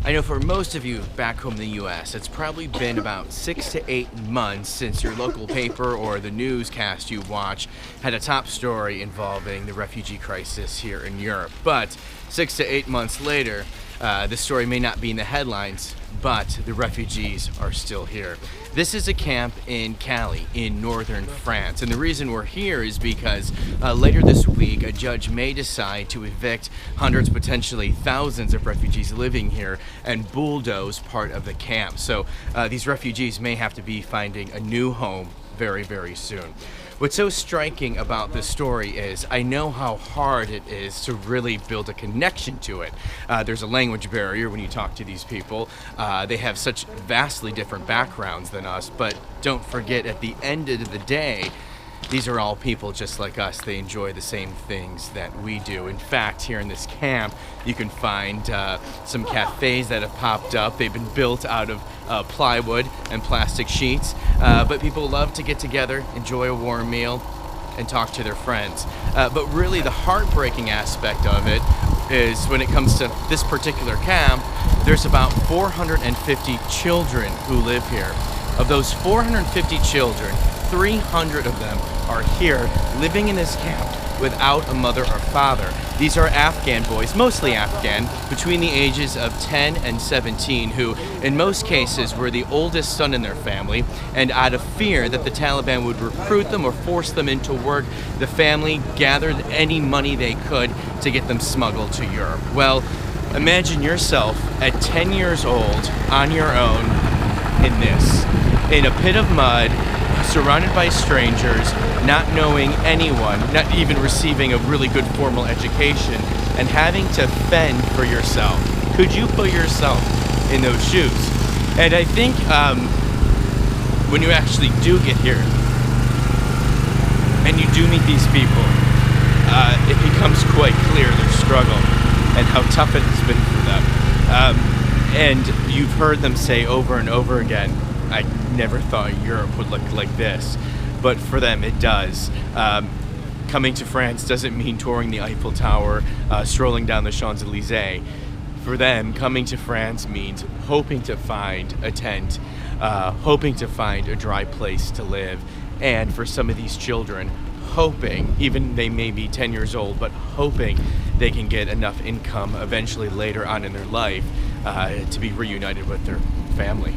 I know for most of you back home in the US, it's probably been about 6 to 8 months since your local paper or the newscast you watch had a top story involving the refugee crisis here in Europe. But 6 to 8 months later, this story may not be in the headlines, but the refugees are still here. This is a camp in Calais in northern France, and the reason we're here is because later this week a judge may decide to evict hundreds, potentially thousands of refugees living here and bulldoze part of the camp. So these refugees may have to be finding a new home very, very soon. What's so striking about this story is I know how hard it is to really build a connection to it. There's a language barrier when you talk to these people. They have such vastly different backgrounds than us, but don't forget, at the end of the day, these are all people just like us. They enjoy the same things that we do. In fact, here in this camp, you can find some cafes that have popped up. They've been built out of plywood and plastic sheets, but people love to get together, enjoy a warm meal, and talk to their friends. But really, the heartbreaking aspect of it is when it comes to this particular camp, there's about 450 children who live here. Of those 450 children, 300 of them are here living in this camp without a mother or father. These are Afghan boys, mostly Afghan, between the ages of 10 and 17, who in most cases were the oldest son in their family, and out of fear that the Taliban would recruit them or force them into work, the family gathered any money they could to get them smuggled to Europe. Well, imagine yourself at 10 years old on your own in a pit of mud, surrounded by strangers, not knowing anyone, not even receiving a really good formal education, and having to fend for yourself. Could you put yourself in those shoes? And I think when you actually do get here and you do meet these people, it becomes quite clear their struggle and how tough it has been for them. And you've heard them say over and over again, I never thought Europe would look like this, but for them it does. Coming to France doesn't mean touring the Eiffel Tower, strolling down the Champs-Élysées. For them, coming to France means hoping to find a tent, hoping to find a dry place to live, and for some of these children, hoping, even they may be 10 years old, but hoping they can get enough income eventually later on in their life to be reunited with their family.